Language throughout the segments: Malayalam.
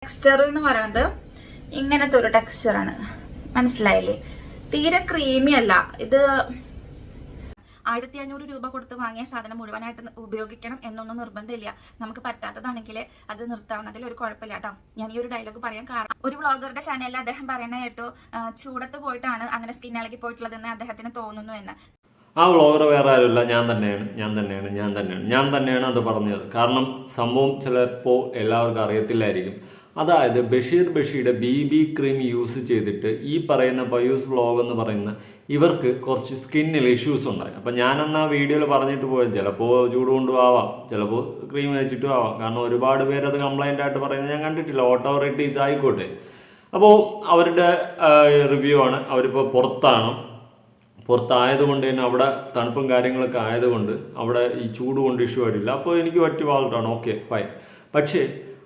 ടെക്സ്ചർ എന്ന് പറയുന്നത് ഇങ്ങനത്തെ ഒരു ടെക്സ്ചറാണ്. മനസ്സിലായില്ലേ? തീരെ ക്രീമി അല്ല. ഇത് 1500 രൂപ കൊടുത്ത് വാങ്ങിയ സാധനം മുഴുവനായിട്ട് ഉപയോഗിക്കണം എന്നൊന്നും നിർബന്ധമില്ല. നമുക്ക് പറ്റാത്തതാണെങ്കിൽ അത് നിർത്താവുന്നതിൽ ഒരു കുഴപ്പമില്ല കേട്ടോ. ഞാൻ ഈ ഒരു ഡയലോഗ് പറയാൻ കാരണം, ഒരു വ്ളോഗറുടെ ചാനലിൽ അദ്ദേഹം പറയുന്ന കേട്ടു, ചൂടത്ത് പോയിട്ടാണ് അങ്ങനെ സ്കിൻ ഇളകി പോയിട്ടുള്ളതെന്ന് അദ്ദേഹത്തിന് തോന്നുന്നു എന്ന്. ആ വ്ളോഗർ വേറെ ആരുമില്ല, ഞാൻ തന്നെയാണ് അത് പറഞ്ഞത്. കാരണം സംഭവം ചിലപ്പോൾ എല്ലാവർക്കും അറിയത്തില്ലായിരിക്കും. അതായത് ബഷീറുടെ BB ക്രീം യൂസ് ചെയ്തിട്ട് ഈ പറയുന്ന പയൂസ് വ്ളോഗ് എന്ന് പറയുന്ന ഇവർക്ക് കുറച്ച് സ്കിന്നിൽ ഇഷ്യൂസ് ഉണ്ടായി. അപ്പം ഞാനെന്ന് ആ വീഡിയോയിൽ പറഞ്ഞിട്ട് പോയത് ചിലപ്പോൾ ചൂട് കൊണ്ടും ആവാം, ചിലപ്പോൾ ക്രീം വെച്ചിട്ടും ആവാം. കാരണം ഒരുപാട് പേരത് കംപ്ലൈൻ്റ് ആയിട്ട് പറയുന്നത് ഞാൻ കണ്ടിട്ടില്ല. ഓട്ടോ റെഡീസ് ആയിക്കോട്ടെ. അപ്പോൾ അവരുടെ റിവ്യൂ ആണ്. അവരിപ്പോൾ പുറത്തായതുകൊണ്ട് തന്നെ അവിടെ തണുപ്പും കാര്യങ്ങളൊക്കെ ആയതുകൊണ്ട് അവിടെ ഈ ചൂട് കൊണ്ട് ഇഷ്യൂ ആയിട്ടില്ല. അപ്പോൾ എനിക്ക് പറ്റിയ വാൾട്ടാണ്, ഓക്കെ ഫൈൻ. പക്ഷേ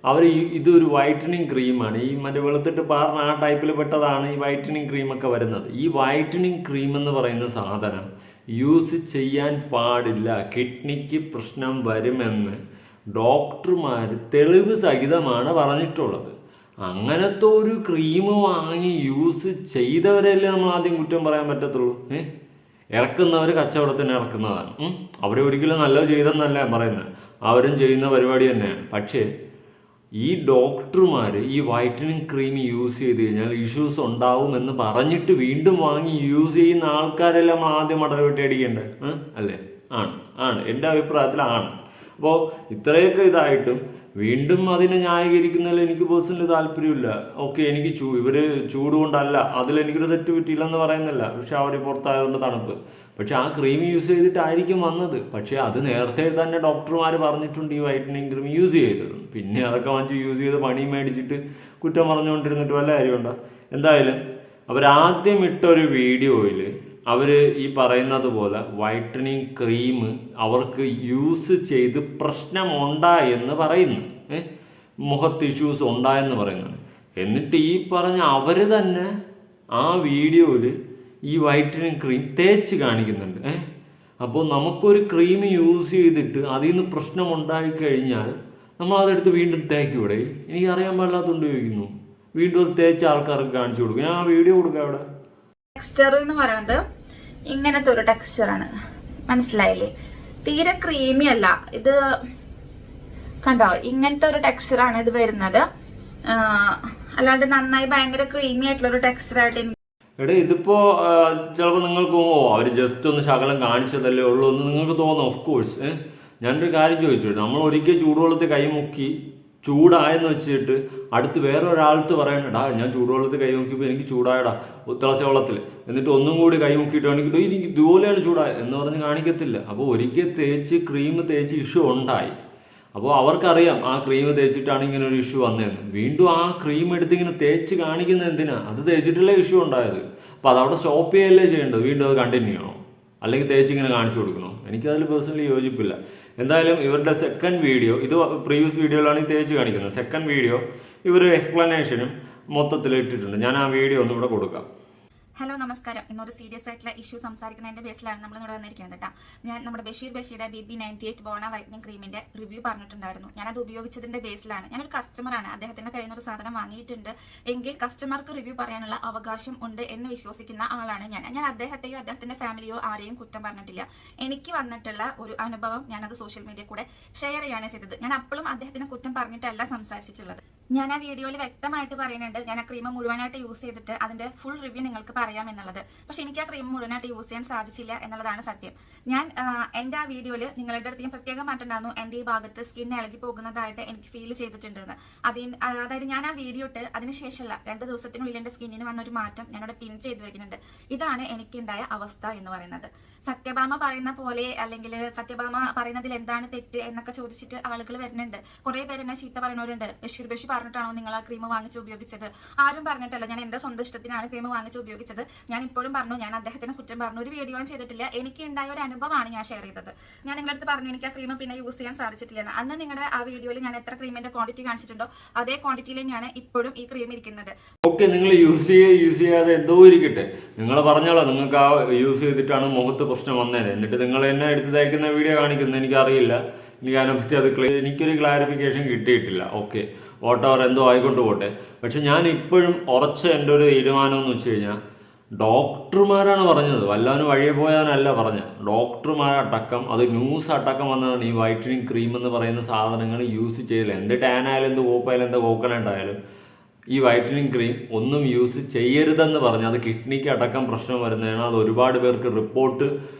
അവർ ഇതൊരു വൈറ്റനിങ് ക്രീമാണ്. ഈ മറ്റേ വെളുത്തിട്ട് പാർന്ന ആ ടൈപ്പിൽ പെട്ടതാണ് ഈ വൈറ്റനിങ് ക്രീമൊക്കെ വരുന്നത്. ഈ വൈറ്റനിങ് ക്രീം എന്ന് പറയുന്ന സാധനം യൂസ് ചെയ്യാൻ പാടില്ല, കിഡ്നിക്ക് പ്രശ്നം വരുമെന്ന് ഡോക്ടർമാർ തെളിവ് സഹിതമാണ് പറഞ്ഞിട്ടുള്ളത്. അങ്ങനത്തെ ഒരു ക്രീം വാങ്ങി യൂസ് ചെയ്തവരല്ലേ നമ്മൾ ആദ്യം കുറ്റം പറയാൻ പറ്റത്തുള്ളൂ. ഇറക്കുന്നവർ കച്ചവടത്തിന് ഇറക്കുന്നതാണ്. അവരെ ഒരിക്കലും നല്ലത് ചെയ്തെന്നല്ല പറയുന്നത്, അവരും ചെയ്യുന്ന പരിപാടി തന്നെയാണ്. പക്ഷേ ഈ ഡോക്ടർമാർ ഈ വൈറ്റനിങ് ക്രീം യൂസ് ചെയ്ത് കഴിഞ്ഞാൽ ഇഷ്യൂസ് ഉണ്ടാവുമെന്ന് പറഞ്ഞിട്ട് വീണ്ടും വാങ്ങി യൂസ് ചെയ്യുന്ന ആൾക്കാരെല്ലാം നമ്മൾ ആദ്യം മടൽ അടിക്കേണ്ടത് അല്ലേ? ആണ് എൻ്റെ അഭിപ്രായത്തിലാണ്. അപ്പോൾ ഇത്രയൊക്കെ ഇതായിട്ടും വീണ്ടും അതിനെ ന്യായീകരിക്കുന്നതിൽ എനിക്ക് പേഴ്സണലി താല്പര്യമില്ല. ഓക്കെ, എനിക്ക് ഇവർ ചൂട് കൊണ്ടല്ല, അതിലെനിക്കൊരു തെറ്റ് പറ്റിയില്ലെന്ന് പറയുന്നില്ല. പക്ഷെ അവർ പുറത്തായതുകൊണ്ട് തണുപ്പ്. പക്ഷെ ആ ക്രീം യൂസ് ചെയ്തിട്ടായിരിക്കും വന്നത്. പക്ഷേ അത് നേരത്തെ തന്നെ ഡോക്ടർമാർ പറഞ്ഞിട്ടുണ്ട് ഈ വൈറ്റനിങ് ക്രീം യൂസ് ചെയ്തത്. പിന്നെ അതൊക്കെ വാങ്ങിച്ച് യൂസ് ചെയ്ത് പണി മേടിച്ചിട്ട് കുറ്റം പറഞ്ഞുകൊണ്ടിരുന്നിട്ട് വല്ല കാര്യമുണ്ടോ? എന്തായാലും അവരാദ്യം ഇട്ടൊരു വീഡിയോയിൽ അവർ ഈ പറയുന്നത് പോലെ വൈറ്റനിങ് ക്രീം അവർക്ക് യൂസ് ചെയ്ത് പ്രശ്നമുണ്ടായെന്ന് പറയുന്നു, മുഖത്ത് ഇഷ്യൂസ് ഉണ്ടായെന്ന് പറയുന്നത്. എന്നിട്ട് ഈ പറഞ്ഞ അവർ തന്നെ ആ വീഡിയോയിൽ ഈ വൈറ്റനിങ് ക്രീം തേച്ച് കാണിക്കുന്നുണ്ട്. അപ്പോൾ നമുക്കൊരു ക്രീം യൂസ് ചെയ്തിട്ട് അതിൽ നിന്ന് പ്രശ്നം ഉണ്ടായിക്കഴിഞ്ഞാൽ നമ്മൾ അതെടുത്ത് വീണ്ടും തേക്കൂടെ? എനിക്ക് അറിയാൻ പാടില്ലാത്തതുകൊണ്ട് ചോദിക്കുന്നു. വീണ്ടും അത് തേച്ച് ആൾക്കാർക്ക് കാണിച്ചു കൊടുക്കും. ഞാൻ ആ വീഡിയോ കൊടുക്കാം. അവിടെ ടെക്സ്ചർ എന്ന് പറയുന്നത് ഇങ്ങനത്തെ ഒരു ടെക്സ്ചറാണ്. മനസ്സിലായില്ലേ? തീരെ ക്രീമി അല്ല. ഇത് കണ്ടോ, ഇങ്ങനത്തെ ഒരു ടെക്സ്ചറാണ് ഇത് വരുന്നത്. അല്ലാണ്ട് നന്നായി ഭയങ്കര ക്രീമി ആയിട്ടുള്ള ഒരു ടെക്സ്ചറായിട്ട് ഇതിപ്പോ ചിലപ്പോൾ നിങ്ങൾക്ക് അവർ ജസ്റ്റ് ഒന്ന് ശകലം കാണിച്ചതല്ലേ ഉള്ളൂ എന്ന് നിങ്ങൾക്ക് തോന്നും. ഓഫ് കോഴ്സ് ഞാനൊരു കാര്യം ചോദിച്ചു, നമ്മൾ ഒരിക്കൽ ചൂടുവെള്ളത്തിൽ കൈ മുക്കി ചൂടായെന്ന് വെച്ചിട്ട് അടുത്ത് വേറെ ഒരാളത്ത് പറയണടാ ഞാൻ ചൂടുവെള്ളത്തിൽ കൈ മുക്കിയപ്പോൾ എനിക്ക് ചൂടായടാ തിളച്ച വെള്ളത്തിൽ, എന്നിട്ട് ഒന്നും കൂടി കൈ മുക്കിയിട്ട് എനിക്ക് ഇതുപോലെയാണ് ചൂടായത് എന്ന് പറഞ്ഞ് കാണിക്കത്തില്ല. അപ്പോൾ ഒരിക്കൽ ക്രീം തേച്ച് ഇഷ്യൂ ഉണ്ടായി. അപ്പോൾ അവർക്കറിയാം ആ ക്രീം തേച്ചിട്ടാണ് ഇങ്ങനെ ഒരു ഇഷ്യൂ വന്നതെന്ന്. വീണ്ടും ആ ക്രീം എടുത്ത് ഇങ്ങനെ തേച്ച് കാണിക്കുന്നത് എന്തിനാ? അത് തേച്ചിട്ടുള്ള ഇഷ്യൂ ഉണ്ടായത്. അപ്പോൾ അതവിടെ സ്റ്റോപ്പ് ചെയ്യല്ലേ ചെയ്യേണ്ടത്? വീണ്ടും അത് കണ്ടിന്യൂ ചെയ്യണോ? അല്ലെങ്കിൽ തേച്ച് ഇങ്ങനെ കാണിച്ചു കൊടുക്കണോ? എനിക്കതിൽ പേഴ്സണലി യോജിപ്പില്ല. എന്തായാലും ഇവരുടെ സെക്കൻഡ് വീഡിയോ, ഇത് പ്രീവിയസ് വീഡിയോയിലാണ് ഈ തേച്ച് കാണിക്കുന്നത്. സെക്കൻഡ് വീഡിയോ ഇവർ എക്സ്പ്ലനേഷനും മൊത്തത്തിൽ ഇട്ടിട്ടുണ്ട്. ഞാൻ ആ വീഡിയോ ഒന്നും ഇവിടെ കൊടുക്കാം. ഹലോ, നമസ്കാരം. ഇന്നൊരു സീരിയസ് ആയിട്ടുള്ള ഇഷ്യൂ സംസാരിക്കുന്നതിന്റെ ബേസിലാണ് നമ്മൾ ഇവിടെ വന്നിരിക്കുന്നത് കേട്ടോ. ഞാൻ നമ്മുടെ ബഷീറുടെ BB 98 ബോണ വൈറ്റനിങ് ക്രീമിന്റെ റിവ്യൂ പറഞ്ഞിട്ടുണ്ടായിരുന്നു. ഞാനത് ഉപയോഗിച്ചതിന്റെ ബേസിലാണ്. ഞാനൊരു കസ്റ്റമറാണ്, അദ്ദേഹത്തിന്റെ കയ്യിൽ നിന്ന് ഒരു സാധനം വാങ്ങിയിട്ടുണ്ട് എങ്കിൽ കസ്റ്റമർക്ക് റിവ്യൂ പറയാനുള്ള അവകാശം ഉണ്ട് എന്ന് വിശ്വസിക്കുന്ന ആളാണ് ഞാൻ അദ്ദേഹത്തെയോ അദ്ദേഹത്തിന്റെ ഫാമിലിയോ ആരെയും കുറ്റം പറഞ്ഞിട്ടില്ല. എനിക്ക് വന്നിട്ടുള്ള ഒരു അനുഭവം ഞാനത് സോഷ്യൽ മീഡിയ കൂടെ ഷെയർ ചെയ്യാണ് ചെയ്തത്. ഞാൻ അപ്പോഴും അദ്ദേഹത്തിന് കുറ്റം പറഞ്ഞിട്ടല്ല സംസാരിച്ചിട്ടുള്ളത്. ഞാൻ ആ വീഡിയോയിൽ വ്യക്തമായിട്ട് പറയുന്നുണ്ട്, ഞാൻ ആ ക്രീം മുഴുവനായിട്ട് യൂസ് ചെയ്തിട്ട് അതിന്റെ ഫുൾ റിവ്യൂ നിങ്ങൾക്ക് പറയാം എന്നുള്ളത്. പക്ഷെ എനിക്ക് ആ ക്രീം മുഴുവനായിട്ട് യൂസ് ചെയ്യാൻ സാധിച്ചില്ല എന്നുള്ളതാണ് സത്യം. ഞാൻ എന്റെ ആ വീഡിയോയിൽ നിങ്ങളുടെ അടുത്ത് ഞാൻ പ്രത്യേകം മാറ്റുണ്ടായിരുന്നു, എന്റെ ഈ ഭാഗത്ത് സ്കിൻ ഇളകി പോകുന്നതായിട്ട് എനിക്ക് ഫീൽ ചെയ്തിട്ടുണ്ടെന്ന്. അതായത് ഞാൻ ആ വീഡിയോ ഇട്ട് അതിനുശേഷമല്ല 2 ദിവസത്തിനുള്ളിൽ എന്റെ സ്കിന്നിന് വന്നൊരു മാറ്റം ഞാനവിടെ പിൻ ചെയ്ത് വെക്കുന്നുണ്ട്. ഇതാണ് എനിക്കുണ്ടായ അവസ്ഥ എന്ന് പറയുന്നത്. സത്യഭാമ പറയുന്ന പോലെ അല്ലെങ്കിൽ സത്യഭാമ പറയുന്നതിൽ എന്താണ് തെറ്റ് എന്നൊക്കെ ചോദിച്ചിട്ട് ആളുകൾ വരുന്നുണ്ട്. കുറെ പേര് എന്നെ ചീത്ത പറയുന്നവരുണ്ട്. ബഷീർ പറഞ്ഞിട്ടാണോ നിങ്ങൾ ആ ക്രീം വാങ്ങിച്ച് ഉപയോഗിച്ചത്? ആരും പറഞ്ഞിട്ടല്ല. ഞാൻ എന്റെ സ്വന്തം ഇഷ്ടത്തിനാണ് ക്രീം വാങ്ങിച്ച് ഉപയോഗിച്ചത്. ഞാൻ ഇപ്പോഴും പറഞ്ഞു, ഞാൻ അദ്ദേഹത്തിന് കുറ്റം പറഞ്ഞു. ഒരു വീഡിയോ ചെയ്തിട്ടില്ല. എനിക്ക് ഉണ്ടായ ഒരു അനുഭവമാണ് ഞാൻ ഷെയർ ചെയ്തത്. ഞാൻ നിങ്ങളുടെ അടുത്ത് പറഞ്ഞു എനിക്ക് ആ ക്രീം പിന്നെ യൂസ് ചെയ്യാൻ സാധിച്ചിട്ടില്ല. അന്ന് നിങ്ങളുടെ ആ വീഡിയോയിൽ ഞാൻ എത്ര ക്രീമിന്റെ ക്വാണ്ടിറ്റി കാണിച്ചിട്ടുണ്ടോ അതേ ക്വാണ്ടിറ്റിയിൽ തന്നെയാണ് ഇപ്പോഴും ഈ ക്രീം ഇരിക്കുന്നത്. ഓക്കെ, നിങ്ങൾ യൂസ് ചെയ്യാതെ എന്തോ ഇരിക്കട്ടെ, നിങ്ങൾ പറഞ്ഞോളാം നിങ്ങൾക്ക് ആ യൂസ് ചെയ്തിട്ടാണ് മുഖത്ത് പ്രശ്നം വന്നേനെ. എന്നിട്ട് നിങ്ങൾ എന്നെ എടുത്ത് തയ്ക്കുന്ന വീഡിയോ കാണിക്കുന്നത് എനിക്കറിയില്ല. എനിക്ക് അതിനെപ്പറ്റി എനിക്കൊരു ക്ലാരിഫിക്കേഷൻ കിട്ടിയിട്ടില്ല. ഓക്കെ, വോട്ടവർ എന്തോ ആയിക്കൊണ്ട് പോട്ടെ. പക്ഷെ ഞാൻ ഇപ്പോഴും ഉറച്ച എൻ്റെ ഒരു തീരുമാനം എന്ന് വെച്ച് കഴിഞ്ഞാൽ ഡോക്ടർമാരാണ് പറഞ്ഞത്, വല്ലവനും വഴിയെ പോയാനല്ല പറഞ്ഞത്. ഡോക്ടർമാരടക്കം, അത് ന്യൂസ് അടക്കം വന്നതാണ് ഈ വൈറ്റനിങ് ക്രീം എന്ന് പറയുന്ന സാധനങ്ങൾ യൂസ് ചെയ്തില്ല. എന്ത് ടാൻ ആയാലും എന്ത് കോപ്പായാലും എന്ത് കോക്കനട്ട് ആയാലും ഈ വൈറ്റനിങ് ക്രീം ഒന്നും യൂസ് ചെയ്യരുതെന്ന് പറഞ്ഞ് അത് കിഡ്നിക്ക് അടക്കം പ്രശ്നം വരുന്നതാണ്. അത് ഒരുപാട് പേർക്ക് റിപ്പോർട്ട്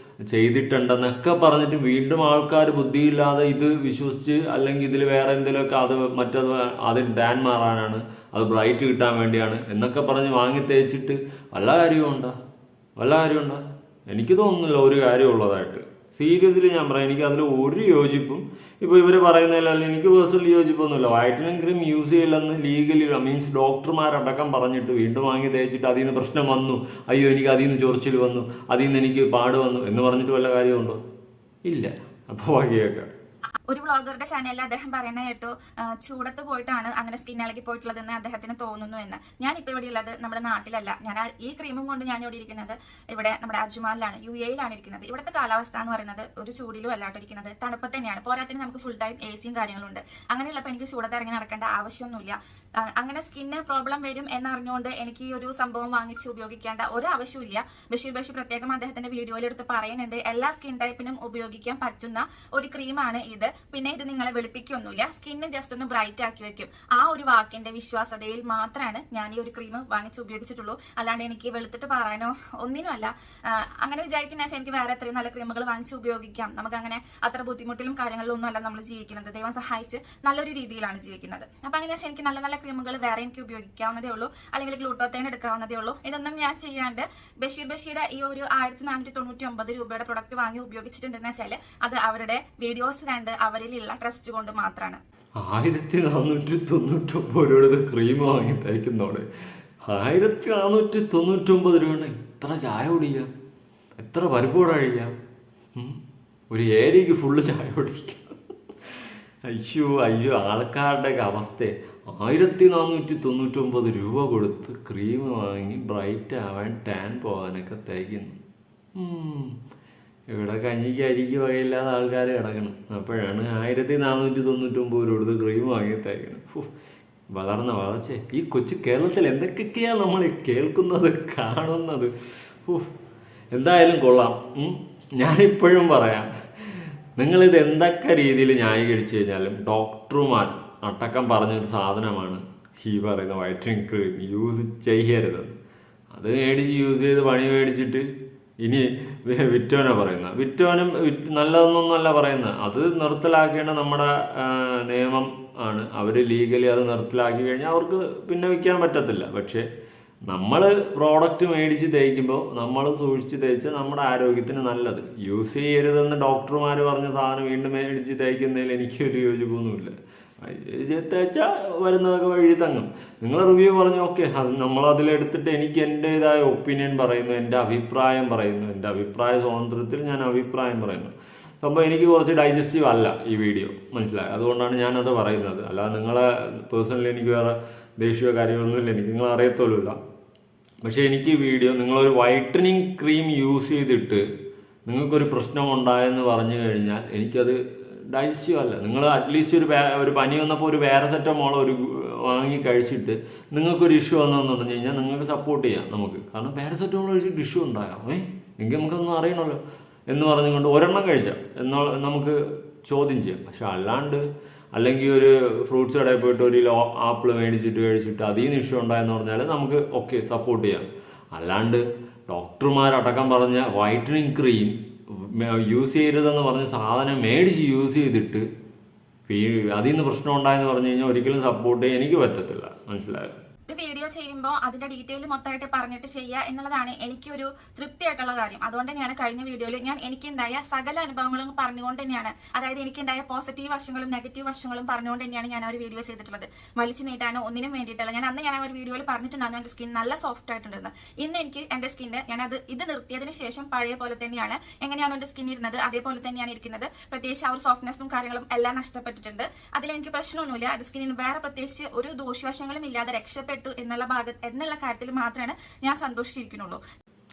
ചെയ്തിട്ടുണ്ടെന്നൊക്കെ പറഞ്ഞിട്ട് വീണ്ടും ആൾക്കാർ ബുദ്ധിയില്ലാതെ ഇത് വിശ്വസിച്ച്, അല്ലെങ്കിൽ ഇതിൽ വേറെ എന്തെങ്കിലുമൊക്കെ അത് മറ്റത് അതിന് ടാൻ മാറാനാണ്, അത് ബ്രൈറ്റ് കിട്ടാൻ വേണ്ടിയാണ് എന്നൊക്കെ പറഞ്ഞ് വാങ്ങി തേച്ചിട്ട് വല്ല കാര്യമുണ്ടോ? എനിക്ക് തോന്നുന്നില്ല ഒരു കാര്യമുള്ളതായിട്ട്. സീരിയസ്ലി ഞാൻ പറയാം, എനിക്ക് അതിൽ ഒരു യോജിപ്പും ഇപ്പോൾ ഇവർ പറയുന്നതിലല്ല എനിക്ക് പേഴ്സണലി യോജിപ്പൊന്നുമില്ല. വൈറ്റനിങ് ക്രീം യൂസ് ചെയ്യില്ലെന്ന് ലീഗലി മീൻസ് ഡോക്ടർമാരടക്കം പറഞ്ഞിട്ട് വീണ്ടും വാങ്ങി തേച്ചിട്ട് അതിൽ നിന്ന് പ്രശ്നം വന്നു, അയ്യോ എനിക്ക് അതിൽ നിന്ന് ചൊറിച്ചിൽ വന്നു, അതിൽ നിന്ന് എനിക്ക് പാട് വന്നു എന്ന് പറഞ്ഞിട്ട് വല്ല കാര്യമുണ്ടോ? ഇല്ല. അപ്പോൾ ബാക്കിയൊക്കെ ഒരു വ്ളോഗറുടെ ചാനലിൽ അദ്ദേഹം പറയുന്ന കേട്ടു, ചൂടത്ത് പോയിട്ടാണ് അങ്ങനെ സ്കിൻ ഇളകി പോയിട്ടുള്ളതെന്ന് അദ്ദേഹത്തിന് തോന്നുന്നു എന്ന്. ഞാനിപ്പോൾ ഇവിടെ ഉള്ളത് നമ്മുടെ നാട്ടിലല്ല. ഞാൻ ഈ ക്രീമും കൊണ്ട് ഞാൻ ഇവിടെ ഇരിക്കുന്നത് ഇവിടെ നമ്മുടെ അജ്മാനിലാണ്, UAE-ലാണ് ഇരിക്കുന്നത്. ഇവിടുത്തെ കാലാവസ്ഥ എന്ന് പറയുന്നത് ഒരു ചൂടിലും അല്ലാണ്ട് ഇരിക്കുന്നത്, തണുപ്പ് തന്നെയാണ്. പോരാത്തിന് നമുക്ക് ഫുൾ ടൈം AC-യും കാര്യങ്ങളുണ്ട്. അങ്ങനെയുള്ളപ്പോൾ എനിക്ക് ചൂടത്ത് ഇറങ്ങി നടക്കേണ്ട ആവശ്യമൊന്നുമില്ല. അങ്ങനെ സ്കിന്ന് പ്രോബ്ലം വരും എന്നറിഞ്ഞുകൊണ്ട് എനിക്ക് ഈ ഒരു സംഭവം വാങ്ങിച്ച് ഉപയോഗിക്കേണ്ട ഒരു ആവശ്യമില്ല. ബഷീർ പ്രത്യേകം അദ്ദേഹത്തിന്റെ വീഡിയോയിൽ എടുത്ത് പറയുന്നുണ്ട്, എല്ലാ സ്കിൻ ടൈപ്പിനും ഉപയോഗിക്കാൻ പറ്റുന്ന ഒരു ക്രീമാണ് ഇത്. പിന്നെ ഇത് നിങ്ങളെ വെളുപ്പിക്കൊന്നുമില്ല, സ്കിന്ന് ജസ്റ്റ് ഒന്ന് ബ്രൈറ്റ് ആക്കി വെക്കും. ആ ഒരു വാക്കിന്റെ വിശ്വാസതയിൽ മാത്രമാണ് ഞാൻ ഈ ഒരു ക്രീം വാങ്ങിച്ച് ഉപയോഗിച്ചിട്ടുള്ളൂ. അല്ലാണ്ട് എനിക്ക് വെളുത്തിട്ട് പറയാനോ ഒന്നിനുമല്ല. അങ്ങനെ വിചാരിക്കുന്ന എനിക്ക് വേറെ എത്രയും നല്ല ക്രീമുകൾ വാങ്ങിച്ച് ഉപയോഗിക്കാം. നമുക്ക് അങ്ങനെ അത്ര ബുദ്ധിമുട്ടിലും കാര്യങ്ങളിലൊന്നും അല്ല നമ്മൾ ജീവിക്കുന്നത്. ദൈവം സഹായിച്ച് നല്ലൊരു രീതിയിലാണ് ജീവിക്കുന്നത്. അപ്പൊ അങ്ങനെ എനിക്ക് നല്ല നല്ല ക്രീമുകൾ വേറെ എനിക്ക് ഉപയോഗിക്കാവുന്നതേ ഉള്ളൂ, അല്ലെങ്കിൽ ഗ്ലൂട്ടോത്തൈൻ എടുക്കാവുന്നതേ ഉള്ളൂ. ഇതൊന്നും ഞാൻ ചെയ്യാണ്ട് ബഷീറുടെ ഈ ഒരു 1499 രൂപയുടെ പ്രൊഡക്റ്റ് വാങ്ങി ഉപയോഗിച്ചിട്ടുണ്ടെന്ന് വെച്ചാൽ അത് അവരുടെ വീഡിയോസ് കണ്ട് അവരിലുള്ള ട്രസ്റ്റ് കൊണ്ട് മാത്രമാണ്. 1499 രൂപയുടെ ക്രീം വാങ്ങി തയ്ക്കുന്നോടെ 1499 രൂപ എത്ര ചായ കുടിക്കാം, എത്ര പരിപ്പോടെ കഴിക്കാം, ഒരു ഏരിയക്ക് ഫുള്ള് ചായ കുടിക്കാം. അയ്യോ ആൾക്കാരുടെ അവസ്ഥ 1499 രൂപ കൊടുത്ത് ക്രീം വാങ്ങി ബ്രൈറ്റ് ആവാൻ ടാൻ പോകാനൊക്കെ തയ്ക്കുന്നു. ഇവിടെ കഞ്ഞിക്ക് അരിക്ക് വകയില്ലാതെ ആൾക്കാർ കിടക്കണം. അപ്പോഴാണ് 1499 രൂപ കൊടുത്ത് ക്രീം വാങ്ങി തയ്ക്കണം. വളർച്ച ഈ കൊച്ചു കേരളത്തിൽ എന്തൊക്കെയാണ് നമ്മൾ കേൾക്കുന്നത് കാണുന്നത്. എന്തായാലും കൊള്ളാം. ഞാനിപ്പോഴും പറയാം, നിങ്ങളിത് എന്തൊക്കെ രീതിയിൽ ന്യായീകരിച്ചു കഴിഞ്ഞാലും ഡോക്ടർമാർ അടക്കം പറഞ്ഞൊരു സാധനമാണ് ഈ പറയുന്ന വൈറ്റനിങ് ക്രീം യൂസ് ചെയ്യരുത്. അത് മേടിച്ച് യൂസ് ചെയ്ത് പണി മേടിച്ചിട്ട് ഇനി വിറ്റോനെ പറയുന്നത്, വിറ്റോനും നല്ലതൊന്നൊന്നല്ല പറയുന്നത്. അത് നിർത്തലാക്കേണ്ട നമ്മുടെ നിയമം ആണ്. അവർ ലീഗലി അത് നിർത്തലാക്കി കഴിഞ്ഞാൽ അവർക്ക് പിന്നെ വിൽക്കാൻ പറ്റത്തില്ല. പക്ഷേ നമ്മൾ പ്രോഡക്റ്റ് മേടിച്ച് തേക്കുമ്പോൾ നമ്മൾ സൂക്ഷിച്ച് തേച്ചാൽ നമ്മുടെ ആരോഗ്യത്തിന് നല്ലത്. യൂസ് ചെയ്യരുതെന്ന് ഡോക്ടർമാർ പറഞ്ഞ സാധനം വീണ്ടും മേടിച്ച് തേക്കുന്നതിൽ എനിക്കൊരു യോജിപ്പൊന്നുമില്ല. തേച്ചാൽ വരുന്നതൊക്കെ വഴി തങ്ങും. നിങ്ങൾ റിവ്യൂ പറഞ്ഞു, ഓക്കെ, അത് നമ്മളതിലെടുത്തിട്ട് എനിക്ക് എൻ്റേതായ ഒപ്പീനിയൻ പറയുന്നു, എൻ്റെ അഭിപ്രായം പറയുന്നു. എൻ്റെ അഭിപ്രായ സ്വാതന്ത്ര്യത്തിൽ ഞാൻ അഭിപ്രായം പറയുന്നു. സംഭവം എനിക്ക് കുറച്ച് ഡൈജസ്റ്റീവ് അല്ല ഈ വീഡിയോ, മനസ്സിലായി. അതുകൊണ്ടാണ് ഞാനത് പറയുന്നത്. അല്ലാതെ നിങ്ങളെ പേഴ്സണലി എനിക്ക് വേറെ ദേഷ്യമോ കാര്യമൊന്നുമില്ല, എനിക്ക് നിങ്ങളെ അറിയത്തോലുമില്ല. പക്ഷേ എനിക്ക് ഈ വീഡിയോ, നിങ്ങളൊരു വൈറ്റനിങ് ക്രീം യൂസ് ചെയ്തിട്ട് നിങ്ങൾക്കൊരു പ്രശ്നം ഉണ്ടായെന്ന് പറഞ്ഞു കഴിഞ്ഞാൽ എനിക്കത് ഡൈജസ്റ്റീവ് അല്ല. നിങ്ങൾ അറ്റ്ലീസ്റ്റ് ഒരു പനി വന്നപ്പോൾ ഒരു പാരസെറ്റമോൾ വാങ്ങി കഴിച്ചിട്ട് നിങ്ങൾക്കൊരു ഇഷ്യൂ വന്നതെന്ന് പറഞ്ഞു കഴിഞ്ഞാൽ നിങ്ങൾക്ക് സപ്പോർട്ട് ചെയ്യാം നമുക്ക്. കാരണം പാരസെറ്റമോൾ കഴിച്ചിട്ട് ഇഷ്യൂ ഉണ്ടാകാം, എങ്കിൽ നമുക്കൊന്നും അറിയണമല്ലോ എന്ന് പറഞ്ഞുകൊണ്ട് ഒരെണ്ണം കഴിച്ചാൽ നമുക്ക് ചോദ്യം ചെയ്യാം. പക്ഷെ അല്ലെങ്കിൽ ഒരു ഫ്രൂട്ട്സ് കടയിൽ പോയിട്ട് ഒരു കിലോ ആപ്പിൾ മേടിച്ചിട്ട് കഴിച്ചിട്ട് അതിൽ നിന്ന് ഇഷ്യൂ ഉണ്ടായെന്ന് പറഞ്ഞാൽ നമുക്ക് ഓക്കെ സപ്പോർട്ട് ചെയ്യാം. അല്ലാണ്ട് ഡോക്ടർമാരടക്കം പറഞ്ഞ വൈറ്റനിങ് ക്രീം യൂസ് ചെയ്യരുതെന്ന് പറഞ്ഞ സാധനം മേടിച്ച് യൂസ് ചെയ്തിട്ട് അതിൽ നിന്ന് പ്രശ്നം ഉണ്ടായെന്ന് പറഞ്ഞു കഴിഞ്ഞാൽ ഒരിക്കലും സപ്പോർട്ട് ചെയ്യാൻ എനിക്ക് പറ്റത്തില്ല, മനസ്സിലായോ? ഒരു വീഡിയോ ചെയ്യുമ്പോൾ അതിന്റെ ഡീറ്റെയിൽ മൊത്തമായിട്ട് പറഞ്ഞിട്ട് ചെയ്യുക എന്നുള്ളതാണ് എനിക്കൊരു തൃപ്തിയായിട്ടുള്ള കാര്യം. അതുകൊണ്ട് തന്നെയാണ് കഴിഞ്ഞ വീഡിയോയിൽ ഞാൻ എനിക്കുണ്ടായ സകല അനുഭവങ്ങളും പറഞ്ഞുകൊണ്ട് തന്നെയാണ്, അതായത് എനിക്കുണ്ടായ പോസിറ്റീവ് വശങ്ങളും നെഗറ്റീവ് വശങ്ങളും പറഞ്ഞുകൊണ്ട് തന്നെയാണ് ഞാൻ ഒരു വീഡിയോ ചെയ്തിട്ടുള്ളത്. വലിച്ചു നീട്ടാനോ ഒന്നിനും വേണ്ടിയിട്ടല്ല. ഞാൻ ഒരു വീഡിയോയിൽ പറഞ്ഞിട്ടുണ്ടായിരുന്നു എന്റെ സ്കിൻ നല്ല സോഫ്റ്റ് ആയിട്ടുണ്ടെന്ന്. ഇന്ന് എനിക്ക് എന്റെ സ്കിന്ന് ഇത് നിർത്തിയതിന് ശേഷം പഴയ പോലെ തന്നെയാണ്. എങ്ങനെയാണ് എന്റെ സ്കിൻ ഇരുന്നത് അതേപോലെ തന്നെയാണ് ഇരിക്കുന്നത്. പ്രത്യേകിച്ച് ആ ഒരു സോഫ്റ്റ്നെസ്സും കാര്യങ്ങളും എല്ലാം നഷ്ടപ്പെട്ടിട്ടുണ്ട്. അതിലെനിക്ക് പ്രശ്നമൊന്നുമില്ല. അത് സ്കിന്നിന് വേറെ പ്രത്യേകിച്ച് ഒരു ദൂഷ്യവശങ്ങളും ഇല്ലാതെ രക്ഷപ്പെട്ടു എന്നുള്ള കാര്യത്തിൽ മാത്രമാണ് ഞാൻ സന്തോഷിച്ചിരിക്കുന്നുള്ളൂ.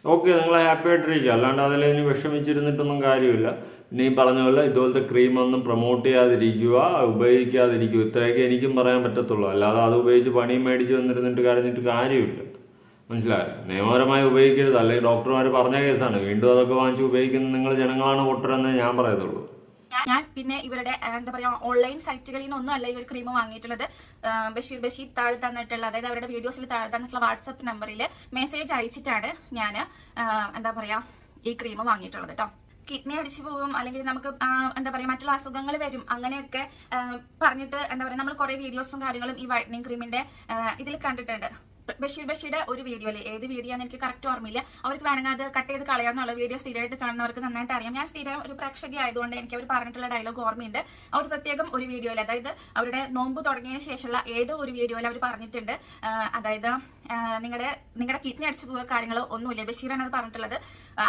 ഓക്കെ, നിങ്ങൾ ഹാപ്പി ആയിട്ടിരിക്കുക. അല്ലാണ്ട് അതിൽ ഇനി വിഷമിച്ചിരുന്നിട്ടൊന്നും കാര്യമില്ല. നീ പറഞ്ഞ പോലെ ഇതുപോലത്തെ ക്രീമൊന്നും പ്രൊമോട്ട് ചെയ്യാതിരിക്കുക, ഉപയോഗിക്കാതിരിക്കുക. ഇത്രയൊക്കെ എനിക്കും പറയാൻ പറ്റത്തുള്ളൂ. അല്ലാതെ അത് ഉപയോഗിച്ച് പണിയും മേടിച്ച് വന്നിരുന്നിട്ട് കരഞ്ഞിട്ട് കാര്യമില്ല. മനസ്സിലായോ? നിയമപരമായി ഉപയോഗിക്കരുത്. അല്ലെങ്കിൽ ഡോക്ടർമാർ പറഞ്ഞ കേസാണ്. വീണ്ടും അതൊക്കെ വാങ്ങിച്ച് ഉപയോഗിക്കുന്ന നിങ്ങൾ ജനങ്ങളാണ് പൊട്ടരെന്നേ ഞാൻ പറയത്തുള്ളൂ. ഞാൻ പിന്നെ ഇവരുടെ എന്താ പറയാ ഓൺലൈൻ സൈറ്റുകളിൽ നിന്നൊന്നും അല്ല ഈ ഒരു ക്രീം വാങ്ങിയിട്ടുള്ളത്. ബഷീർ താഴെ തന്നിട്ടുള്ള, അതായത് അവരുടെ വീഡിയോസിൽ താഴെ തന്നിട്ടുള്ള വാട്സപ്പ് നമ്പറിൽ മെസ്സേജ് അയച്ചിട്ടാണ് ഞാൻ എന്താ പറയാ ഈ ക്രീം വാങ്ങിയിട്ടുള്ളത് കേട്ടോ. കിഡ്നി അടിച്ചു പോകും, അല്ലെങ്കിൽ നമുക്ക് എന്താ പറയാ മറ്റുള്ള അസുഖങ്ങൾ വരും, അങ്ങനെയൊക്കെ പറഞ്ഞിട്ട് എന്താ പറയാ നമ്മൾ കുറെ വീഡിയോസും കാര്യങ്ങളും ഈ വൈറ്റനിങ് ക്രീമിന്റെ ഇതിൽ കണ്ടിട്ടുണ്ട്. ബഷീറുടെ ഒരു വീഡിയോയിൽ, ഏത് വീഡിയോ ആണെന്ന് എനിക്ക് കറക്റ്റ് ഓർമ്മയില്ല, അവർക്ക് വേണമെങ്കിൽ അത് കട്ട് ചെയ്ത് കളയാന്നുള്ള വീഡിയോ സ്ഥിരമായിട്ട് കാണുന്നവർക്ക് നന്നായിട്ട് അറിയാം. ഞാൻ സ്ഥിരം ഒരു പ്രേക്ഷക ആയതുകൊണ്ട് എനിക്ക് അവർ പറഞ്ഞിട്ടുള്ള ഡയലോഗ് ഓർമ്മയുണ്ട്. അവർ പ്രത്യേകം ഒരു വീഡിയോയിൽ, അതായത് അവരുടെ നോമ്പ് തുടങ്ങിയതിന് ശേഷമുള്ള ഏതോ ഒരു വീഡിയോയിൽ അവർ പറഞ്ഞിട്ടുണ്ട്, അതായത് നിങ്ങളുടെ കിഡ്നി അടിച്ചു പോകുന്ന കാര്യങ്ങളോ ഒന്നുമില്ല. ബഷീറാണ് അത് പറഞ്ഞിട്ടുള്ളത്.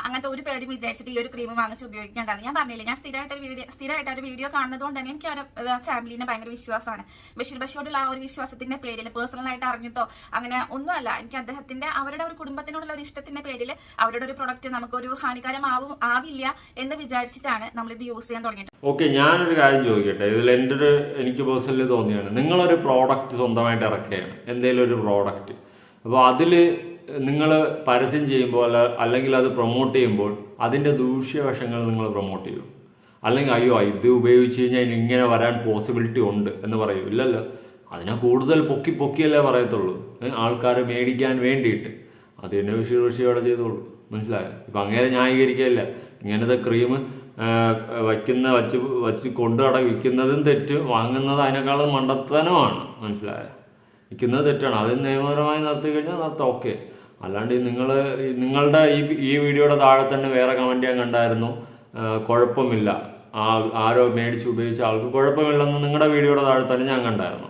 അങ്ങനത്തെ ഒരു പേടി വിചാരിച്ചിട്ട് ഈ ഒരു ക്രീം വാങ്ങിച്ച് ഉപയോഗിക്കേണ്ടതാണ്. ഞാൻ പറഞ്ഞില്ല, ഞാൻ സ്ഥിരമായിട്ട് ഒരു വീഡിയോ കാണുന്നതുകൊണ്ട് തന്നെ എനിക്ക് അവരുടെ ഫാമിലിനെ ഭയങ്കര വിശ്വാസമാണ്. ബഷീറോടുള്ള ആ ഒരു വിശ്വാസത്തിന്റെ പേരിൽ, പേഴ്സണലായിട്ട് അറിഞ്ഞിട്ടോ അങ്ങനെ ഒന്നുമല്ല, എനിക്ക് അദ്ദേഹത്തിന്റെ അവരുടെ ഒരു കുടുംബത്തിനോടുള്ള ഒരു ഇഷ്ടത്തിന്റെ പേരിൽ അവരുടെ ഒരു പ്രൊഡക്റ്റ് നമുക്കൊരു ആവില്ല എന്ന് വിചാരിച്ചിട്ടാണ് നമ്മൾ ഇത് യൂസ് ചെയ്യാൻ തുടങ്ങിയത്. ഓക്കെ, ഞാനൊരു കാര്യം ചോദിക്കട്ടെ. ഇതിൽ എനിക്ക് പേഴ്സണലി തോന്നിയാണ്, നിങ്ങളൊരു പ്രോഡക്റ്റ് സ്വന്തമായിട്ട് ഇറക്കുകയാണ്, എന്തെങ്കിലും ഒരു പ്രോഡക്റ്റ്. അപ്പോൾ അതിൽ നിങ്ങൾ പരസ്യം ചെയ്യുമ്പോൾ അല്ലെങ്കിൽ അത് പ്രൊമോട്ട് ചെയ്യുമ്പോൾ അതിൻ്റെ ദൂഷ്യവശങ്ങൾ നിങ്ങൾ പ്രൊമോട്ട് ചെയ്യും. അല്ലെങ്കിൽ അയ്യോ ഇത് ഉപയോഗിച്ച് കഴിഞ്ഞാൽ ഇങ്ങനെ വരാൻ പോസിബിലിറ്റി ഉണ്ട് എന്ന് പറയൂ? ഇല്ലല്ലോ. അതിനെ കൂടുതൽ പൊക്കിയല്ലേ പറയത്തുള്ളൂ, ആൾക്കാരെ മേടിക്കാൻ വേണ്ടിയിട്ട്. അത് തന്നെ ബഷീറോടെ ചെയ്തോളൂ. മനസ്സിലായോ? ഇപ്പം അങ്ങനെ ന്യായീകരിക്കുകയല്ല. ഇങ്ങനത്തെ ക്രീം വച്ച് വിൽക്കുന്നതും തെറ്റ്, വാങ്ങുന്നത് അതിനേക്കാളും മണ്ടത്തനമാണ്. മനസ്സിലായോ? വിൽക്കുന്നത് തെറ്റാണ്. അത് നിയമപരമായി നടത്തി കഴിഞ്ഞാൽ നടത്താം, ഓക്കെ. അല്ലാണ്ട് നിങ്ങളുടെ ഈ വീഡിയോയുടെ താഴെ തന്നെ വേറെ കമൻറ്റ് ഞാൻ കണ്ടായിരുന്നു, കുഴപ്പമില്ല, ആരോ മേടിച്ച് ഉപയോഗിച്ച ആൾക്ക് കുഴപ്പമില്ലെന്ന് നിങ്ങളുടെ വീഡിയോയുടെ താഴെ തന്നെ ഞാൻ കണ്ടായിരുന്നു.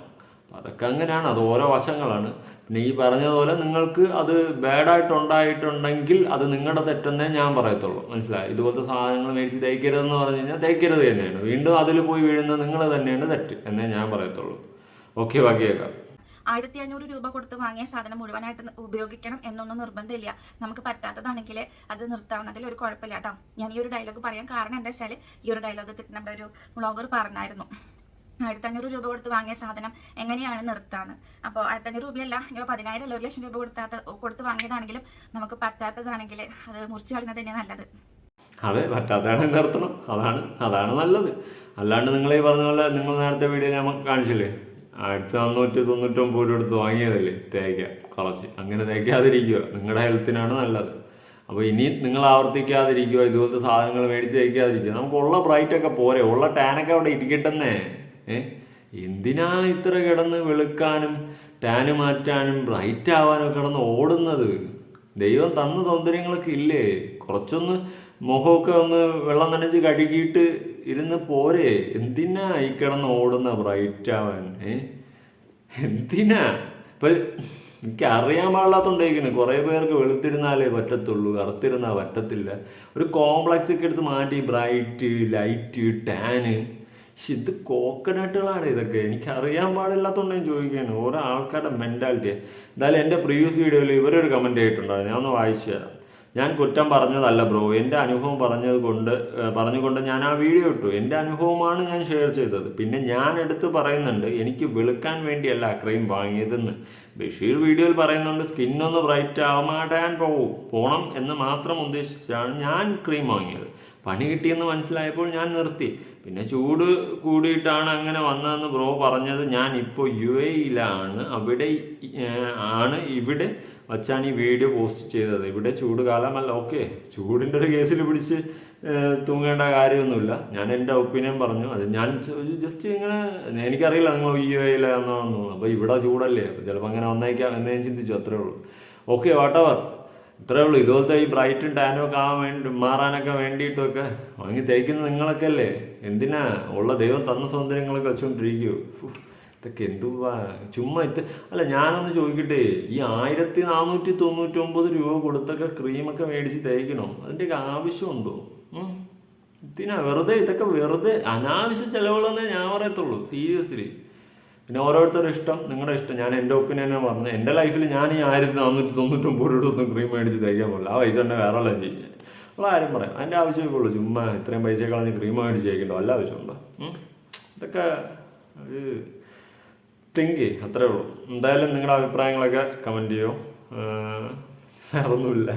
അതൊക്കെ അങ്ങനെയാണ്, അത് ഓരോ വശങ്ങളാണ്. പിന്നെ ഈ പറഞ്ഞതുപോലെ നിങ്ങൾക്ക് അത് ബാഡായിട്ടുണ്ടായിട്ടുണ്ടെങ്കിൽ അത് നിങ്ങളുടെ തെറ്റെന്നേ ഞാൻ പറയത്തുള്ളൂ. മനസ്സിലായി? ഇതുപോലത്തെ സാധനങ്ങൾ മേടിച്ച് തേക്കരുതെന്ന് പറഞ്ഞു കഴിഞ്ഞാൽ തേക്കരുത് തന്നെയാണ്. വീണ്ടും അതിൽ പോയി വീഴുന്നത് നിങ്ങൾ തന്നെയാണ് തെറ്റ് എന്നേ ഞാൻ പറയത്തുള്ളൂ. ഓക്കെ, ബാക്കിയേക്കാം. 1500 രൂപ കൊടുത്ത് വാങ്ങിയ സാധനം മുഴുവനായിട്ട് ഉപയോഗിക്കണം എന്നൊന്നും നിർബന്ധമില്ല. നമുക്ക് പറ്റാത്തതാണെങ്കിൽ അത് നിർത്താവുന്നതിൽ ഒരു കുഴപ്പമില്ല കേട്ടോ. ഞാൻ ഈ ഒരു ഡയലോഗ് പറയാൻ കാരണം എന്താ വെച്ചാൽ, ഈ ഒരു ഡയലോഗ് നമ്മുടെ ഒരു വ്ളോഗർ പറഞ്ഞായിരുന്നു, 1500 രൂപ കൊടുത്ത് വാങ്ങിയ സാധനം എങ്ങനെയാണ് നിർത്താന്ന്. അപ്പോൾ 1500 രൂപയല്ല, 10,000 അല്ല 1,00,000 രൂപ കൊടുത്ത് വാങ്ങിയതാണെങ്കിലും നമുക്ക് പറ്റാത്തതാണെങ്കിൽ അത് മുറിച്ച് കളയുന്നത് തന്നെ നല്ലത്. അതെ, പറ്റാത്തതാണെങ്കിൽ നിർത്തണം. അതാണ് നല്ലത്. അല്ലാണ്ട് നിങ്ങൾ ഈ പറഞ്ഞ പോലെ നിങ്ങൾ നേരത്തെ വീഡിയോ നമുക്ക് കാണിച്ചില്ലേ, 1499 രൂപ എടുത്ത് വാങ്ങിയതല്ലേ തേക്കാം കുറച്ച്. അങ്ങനെ തേക്കാതിരിക്കുക, നിങ്ങളുടെ ഹെൽത്തിനാണ് നല്ലത്. അപ്പോൾ ഇനി നിങ്ങൾ ആവർത്തിക്കാതിരിക്കുക, ഇതുപോലത്തെ സാധനങ്ങൾ മേടിച്ച് തേക്കാതിരിക്കുക. നമുക്കുള്ള ബ്രൈറ്റൊക്കെ പോരെ, ഉള്ള ടാനൊക്കെ അവിടെ ഇരിക്കട്ടെന്നേ. എന്തിനാ ഇത്ര കിടന്ന് വെളുക്കാനും ടാന് മാറ്റാനും ബ്രൈറ്റ് ആവാനും കിടന്ന് ഓടുന്നത്? ദൈവം തന്ന സൗന്ദര്യങ്ങളൊക്കെ ഇല്ലേ? കുറച്ചൊന്ന് മുഖമൊക്കെ ഒന്ന് വെള്ളം നനച്ച് കഴുകിയിട്ട് ഇരുന്ന് പോരെ. എന്തിനാ ഈ കിടന്ന് ഓടുന്ന ബ്രൈറ്റ് ആവാൻ? എന്തിനാ? ഇപ്പം എനിക്കറിയാൻ പാടില്ലാത്തോണ്ടിരിക്കുന്നത്, കുറേ പേർക്ക് വെളുത്തിരുന്നാലേ പറ്റത്തുള്ളൂ, കറുത്തിരുന്നാൽ പറ്റത്തില്ല. ഒരു കോംപ്ലക്സ് ഒക്കെ എടുത്ത് മാറ്റി ബ്രൈറ്റ്, ലൈറ്റ്, ടാന്. ഇത് കോക്കനട്ടുകളാണ് ഇതൊക്കെ. എനിക്കറിയാൻ പാടില്ലാത്തതുകൊണ്ട് ഞാൻ ചോദിക്കുകയാണ്. ഓരോ ആൾക്കാരുടെ മെൻറ്റാലിറ്റി. എന്തായാലും എൻ്റെ പ്രീവിയസ് വീഡിയോയിൽ ഇവരൊരു കമൻറ്റ് ആയിട്ടുണ്ടായിരുന്നു, ഞാൻ ഒന്ന് വായിച്ചു തരാം. ഞാൻ കുറ്റം പറഞ്ഞതല്ല ബ്രോ, എൻ്റെ അനുഭവം പറഞ്ഞുകൊണ്ട് ഞാൻ ആ വീഡിയോ ഇട്ടു. എൻ്റെ അനുഭവമാണ് ഞാൻ ഷെയർ ചെയ്തത്. പിന്നെ ഞാൻ എടുത്ത് പറയുന്നുണ്ട്, എനിക്ക് വെളുക്കാൻ വേണ്ടിയല്ല ക്രീം വാങ്ങിയതെന്ന്. ബഷീർ വീഡിയോയിൽ പറയുന്നുണ്ട് സ്കിന്നൊന്ന് ബ്രൈറ്റ് ആവാൻ പോകണം എന്ന് മാത്രം ഉദ്ദേശിച്ചാണ് ഞാൻ ക്രീം വാങ്ങിയത്. പണി കിട്ടിയെന്ന് മനസ്സിലായപ്പോൾ ഞാൻ നിർത്തി. പിന്നെ ചൂട് കൂടിയിട്ടാണ് അങ്ങനെ വന്നതെന്ന് ബ്രോ പറഞ്ഞത്. ഞാൻ ഇപ്പോൾ UAE-യിലാണ്, ഇവിടെ വച്ചാണ് ഈ വീഡിയോ പോസ്റ്റ് ചെയ്തത്. ഇവിടെ ചൂട് കാലമല്ല. ഓക്കെ, ചൂടിൻ്റെ ഒരു കേസിൽ പിടിച്ച് തൂങ്ങേണ്ട കാര്യമൊന്നുമില്ല. ഞാൻ എൻ്റെ ഒപ്പീനിയൻ പറഞ്ഞു. അത് ഞാൻ ജസ്റ്റ് ഇങ്ങനെ, എനിക്കറിയില്ല നിങ്ങൾ UAE-യിലാണെന്നാണെന്ന് തോന്നുന്നു. അപ്പോൾ ഇവിടെ ചൂടല്ലേ, ചിലപ്പോൾ അങ്ങനെ വന്നേക്കാം എന്ന് ഞാൻ ചിന്തിച്ചു, അത്രേ ഉള്ളൂ. ഓക്കെ, വാട്ടവർ, ഇത്രേ ഉള്ളൂ. ഇതുപോലത്തെ ഈ ബ്രൈറ്റും ടാനും ഒക്കെ മാറാനൊക്കെ വേണ്ടിയിട്ടൊക്കെ വാങ്ങി തേക്കുന്നത് നിങ്ങളൊക്കെ അല്ലേ? എന്തിനാ? ഉള്ള ദൈവം തന്ന സൗന്ദര്യങ്ങളൊക്കെ വെച്ചുകൊണ്ടിരിക്കുമോ? ഇതൊക്കെ എന്തുവാ ചുമ്മാ അല്ല, ഞാനൊന്ന് ചോദിക്കട്ടെ, ഈ 1499 രൂപ കൊടുത്തൊക്കെ ക്രീമൊക്കെ മേടിച്ച് തേക്കണം, അതിൻ്റെയൊക്കെ ആവശ്യമുണ്ടോ? ഇതിനാ ഇതൊക്കെ വെറുതെ അനാവശ്യ ചിലവുകളെന്നേ ഞാൻ പറയത്തുള്ളൂ, സീരിയസ്ലി. പിന്നെ ഓരോരുത്തരുടെ ഇഷ്ടം, നിങ്ങളുടെ ഇഷ്ടം. ഞാൻ എൻ്റെ ഒപ്പീനിയനെ പറഞ്ഞു. എൻ്റെ ലൈഫിൽ ഞാൻ ഈ 1499 രൂപ ക്രീം മേടിച്ച് തേക്കാൻ പോകില്ല. ആ പൈസ തന്നെ വേറെ എല്ലാം ചെയ്യും. ഉള്ള കാര്യം പറയാം. അതിൻ്റെ ആവശ്യമൊക്കെ ഉള്ളൂ. ചുമ്മാ ഇത്രയും പൈസ കളഞ്ഞ് ക്രീം മേടിച്ച് കഴിക്കണ്ടോ? വല്ല ആവശ്യമുണ്ടോ? ഇതൊക്കെ ഒരു തിങ്ക് അത്രേ ഉള്ളൂ. എന്തായാലും നിങ്ങളുടെ അഭിപ്രായങ്ങളൊക്കെ കമൻറ്റ് ചെയ്യോ. വേറൊന്നുമില്ല.